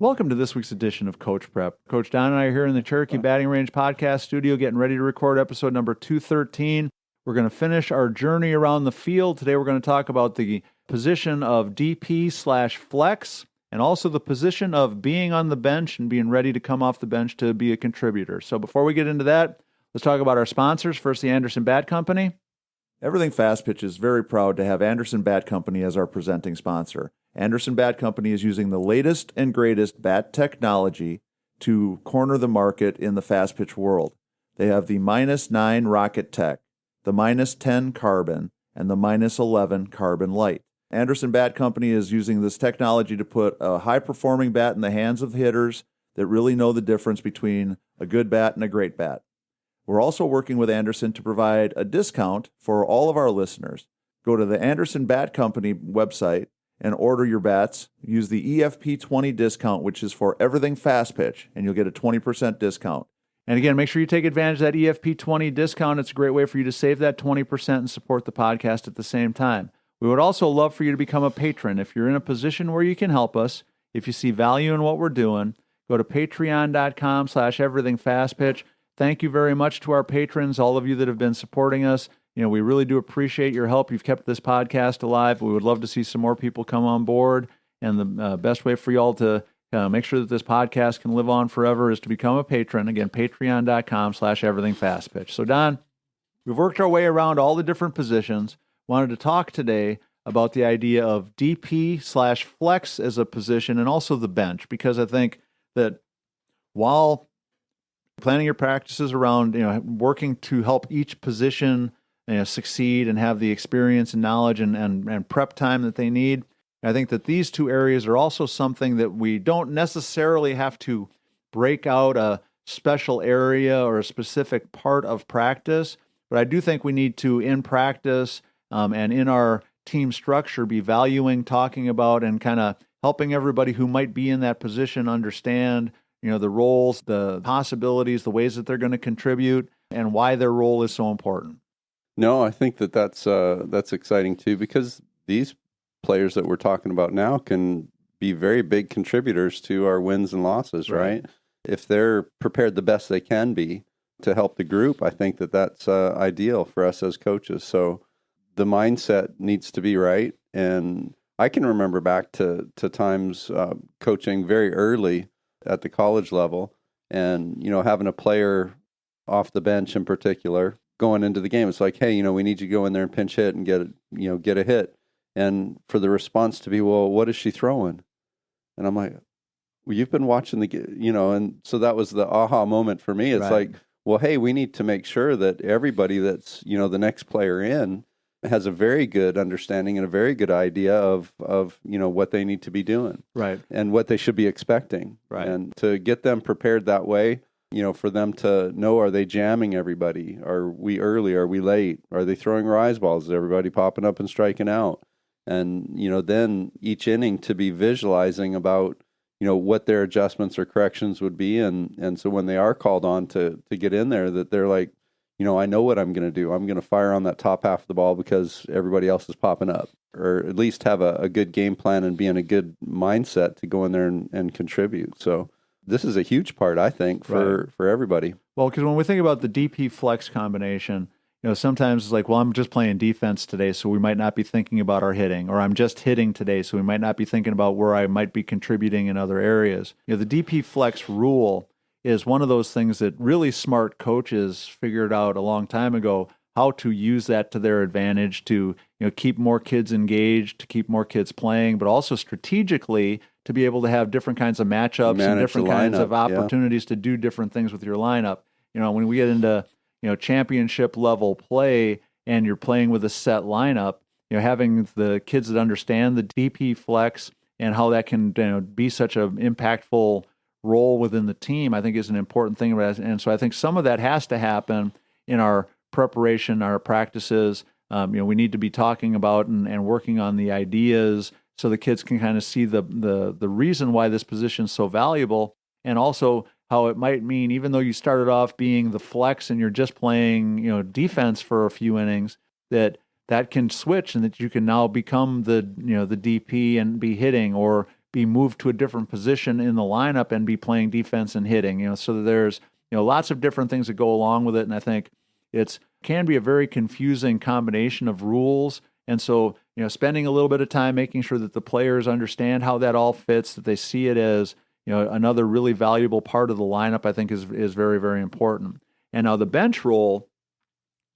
Welcome to this week's edition of Coach Prep. Coach Don and I are here in the Cherokee Batting Range podcast studio getting ready to record episode number 213. We're going to finish our journey around the field. Today we're going to talk about the position of DP/flex and also the position of being on the bench and being ready to come off the bench to be a contributor. So before we get into that, let's talk about our sponsors. First, the Anderson Bat Company. Everything Fast Pitch is very proud to have Anderson Bat Company as our presenting sponsor. Anderson Bat Company is using the latest and greatest bat technology to corner the market in the fast pitch world. They have the -9 Rocket Tech, the -10 Carbon, and the -11 Carbon Light. Anderson Bat Company is using this technology to put a high-performing bat in the hands of hitters that really know the difference between a good bat and a great bat. We're also working with Anderson to provide a discount for all of our listeners. Go to the Anderson Bat Company website and order your bats. Use the EFP20 discount, which is for everything fast pitch, and you'll get a 20% discount. And again, make sure you take advantage of that EFP20 discount. It's a great way for you to save that 20% and support the podcast at the same time. We would also love for you to become a patron. If you're in a position where you can help us, if you see value in what we're doing, go to patreon.com/everythingfastpitch. Thank you very much to our patrons, all of you that have been supporting us. We really do appreciate your help. You've kept this podcast alive. We would love to see some more people come on board. And the best way for y'all to make sure that this podcast can live on forever is to become a patron. Again, patreon.com/everythingfastpitch. So, Don, we've worked our way around all the different positions. Wanted to talk today about the idea of DP/flex as a position and also the bench, because I think that while planning your practices around, working to help each position succeed and have the experience and knowledge and prep time that they need, I think that these two areas are also something that we don't necessarily have to break out a special area or a specific part of practice, but I do think we need to, in practice and in our team structure, be valuing, talking about, and kind of helping everybody who might be in that position understand the roles, the possibilities, the ways that they're going to contribute, and why their role is so important. No, I think that's exciting too, because these players that we're talking about now can be very big contributors to our wins and losses, right? If they're prepared the best they can be to help the group, I think that's ideal for us as coaches. So the mindset needs to be right. And I can remember back to times coaching very early at the college level and, having a player off the bench in particular going into the game. It's like, hey, we need you to go in there and pinch hit and get a hit. And for the response to be, well, what is she throwing? And I'm like, well, you've been watching and so that was the aha moment for me. It's like, well, hey, we need to make sure that everybody that's, the next player in has a very good understanding and a very good idea of what they need to be doing. Right. And what they should be expecting. Right. And to get them prepared that way, for them to know, are they jamming everybody? Are we early? Are we late? Are they throwing rise balls? Is everybody popping up and striking out? And, then each inning to be visualizing about, what their adjustments or corrections would be. And so when they are called on to get in there, that they're like, I know what I'm going to do. I'm going to fire on that top half of the ball because everybody else is popping up, or at least have a good game plan and be in a good mindset to go in there and contribute. So this is a huge part, I think, for everybody. Well, because when we think about the DP flex combination, sometimes it's like, well, I'm just playing defense today, so we might not be thinking about our hitting, or I'm just hitting today, so we might not be thinking about where I might be contributing in other areas. The DP flex rule is one of those things that really smart coaches figured out a long time ago, how to use that to their advantage to keep more kids engaged, to keep more kids playing, but also strategically to be able to have different kinds of matchups and different kinds of opportunities to do different things with your lineup. When we get into championship level play and you're playing with a set lineup, having the kids that understand the DP flex and how that can be such an impactful role within the team, I think is an important thing. And so I think some of that has to happen in our preparation, our practices. We need to be talking about and working on the ideas so the kids can kind of see the reason why this position is so valuable, and also how it might mean, even though you started off being the flex and you're just playing defense for a few innings, that can switch and that you can now become the DP and be hitting, or be moved to a different position in the lineup and be playing defense and hitting. So there's lots of different things that go along with it, and I think it's can be a very confusing combination of rules. And so spending a little bit of time making sure that the players understand how that all fits, that they see it as another really valuable part of the lineup, I think is very, very important. And now the bench role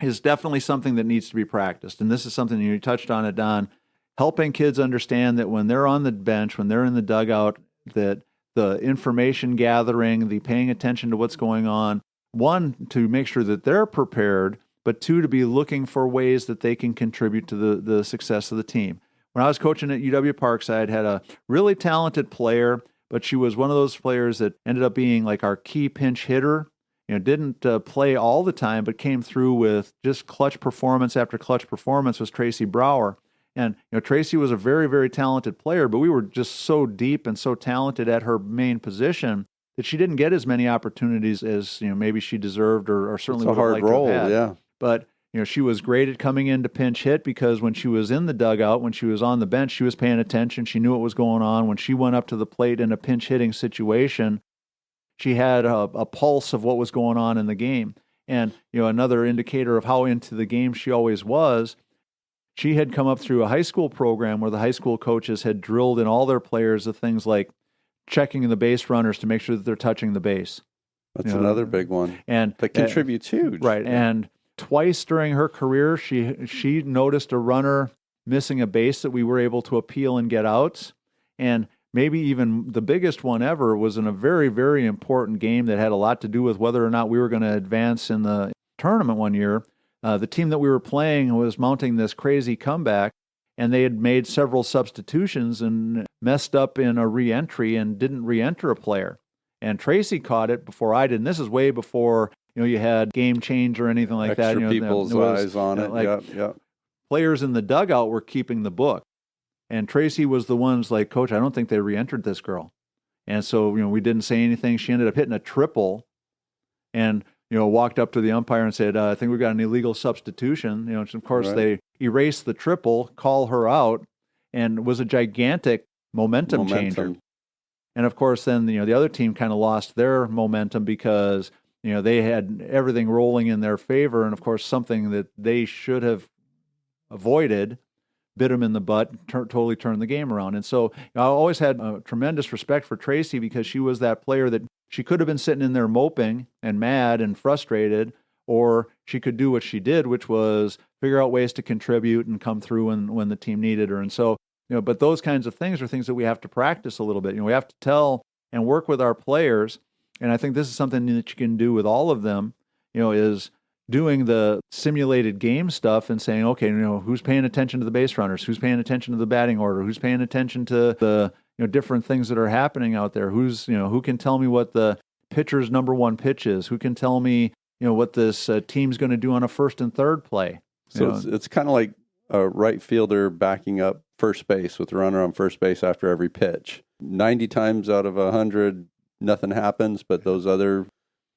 is definitely something that needs to be practiced. And this is something you touched on it, Don, helping kids understand that when they're on the bench, when they're in the dugout, that the information gathering, the paying attention to what's going on, one, to make sure that they're prepared, but two, to be looking for ways that they can contribute to the success of the team. When I was coaching at UW Parkside, had a really talented player, but she was one of those players that ended up being like our key pinch hitter. Didn't play all the time, but came through with just clutch performance after clutch performance, was Tracy Brower. And Tracy was a very, very talented player, but we were just so deep and so talented at her main position that she didn't get as many opportunities as maybe she deserved or certainly would have liked to have had. Yeah. But she was great at coming in to pinch hit, because when she was in the dugout, when she was on the bench, she was paying attention. She knew what was going on. When she went up to the plate in a pinch hitting situation, she had a pulse of what was going on in the game. And another indicator of how into the game she always was, she had come up through a high school program where the high school coaches had drilled in all their players of things like checking the base runners to make sure that they're touching the base. That's another big one. And that contributes huge. Right. And twice during her career, she noticed a runner missing a base that we were able to appeal and get outs. And maybe even the biggest one ever was in a very, very important game that had a lot to do with whether or not we were going to advance in the tournament one year. The team that we were playing was mounting this crazy comeback, and they had made several substitutions and messed up in a re-entry and didn't re-enter a player. And Tracy caught it before I did. And this is way before you had Game Change or anything like that. Extra people's eyes on it. Yep. Players in the dugout were keeping the book. And Tracy was the ones like, Coach, I don't think they re-entered this girl. And so, we didn't say anything. She ended up hitting a triple and, walked up to the umpire and said, I think we got an illegal substitution. Of course, They erased the triple, call her out, and it was a gigantic momentum changer. And of course, then, the other team kind of lost their momentum because, they had everything rolling in their favor. And of course, something that they should have avoided bit them in the butt, totally turned the game around. And so I always had a tremendous respect for Tracy, because she was that player that she could have been sitting in there moping and mad and frustrated, or she could do what she did, which was figure out ways to contribute and come through when the team needed her. And so, but those kinds of things are things that we have to practice a little bit. We have to tell and work with our players. And I think this is something that you can do with all of them, is doing the simulated game stuff and saying, okay, who's paying attention to the base runners? Who's paying attention to the batting order? Who's paying attention to the, different things that are happening out there? Who can tell me what the pitcher's number one pitch is? Who can tell me, what this team's going to do on a first and third play? So it's kind of like a right fielder backing up first base with the runner on first base after every pitch. 90 times out of 100, nothing happens, but those other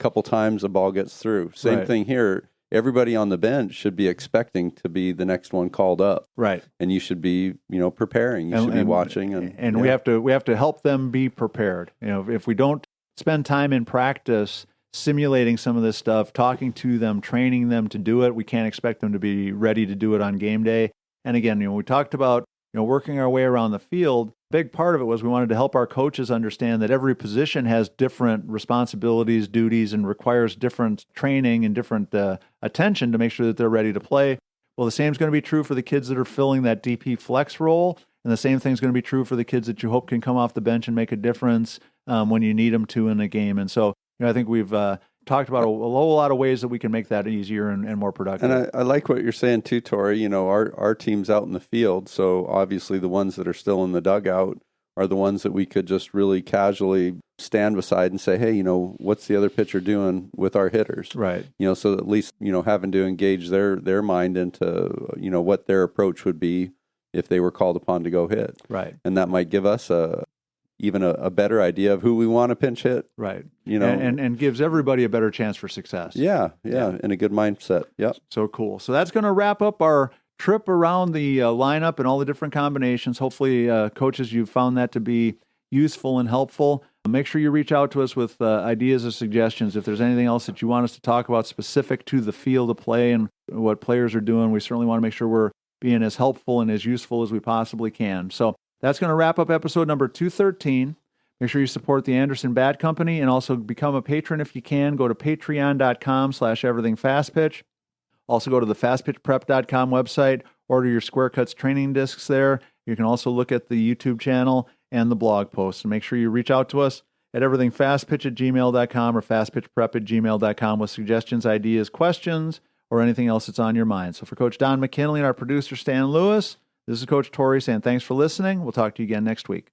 couple times the ball gets through. Same thing here. Everybody on the bench should be expecting to be the next one called up. Right. And you should be, preparing. You should be watching. And we have to help them be prepared. If we don't spend time in practice simulating some of this stuff, talking to them, training them to do it, we can't expect them to be ready to do it on game day. And again, we talked about, working our way around the field. Big part of it was we wanted to help our coaches understand that every position has different responsibilities, duties, and requires different training and different attention to make sure that they're ready to play. Well, the same is going to be true for the kids that are filling that DP flex role, and the same thing is going to be true for the kids that you hope can come off the bench and make a difference when you need them to in a game. And so, I think we've talked about a whole lot of ways that we can make that easier and more productive. And I like what you're saying too, Tori. Our team's out in the field, so obviously the ones that are still in the dugout are the ones that we could just really casually stand beside and say, hey, what's the other pitcher doing with our hitters? Right. So at least, having to engage their mind into, what their approach would be if they were called upon to go hit. Right. And that might give us even a better idea of who we want to pinch hit. Right. And gives everybody a better chance for success. Yeah. And a good mindset. Yep. So cool. So that's going to wrap up our trip around the lineup and all the different combinations. Hopefully, coaches, you've found that to be useful and helpful. Make sure you reach out to us with ideas or suggestions. If there's anything else that you want us to talk about specific to the field of play and what players are doing, we certainly want to make sure we're being as helpful and as useful as we possibly can. So that's going to wrap up episode number 213. Make sure you support the Anderson Bat Company and also become a patron if you can. Go to patreon.com/everythingfastpitch. Also go to the fastpitchprep.com website, order your Square Cuts training discs there. You can also look at the YouTube channel and the blog posts. And make sure you reach out to us at everythingfastpitch@gmail.com or fastpitchprep@gmail.com with suggestions, ideas, questions, or anything else that's on your mind. So for Coach Don McKinley and our producer, Stan Lewis, this is Coach Torrey saying thanks for listening. We'll talk to you again next week.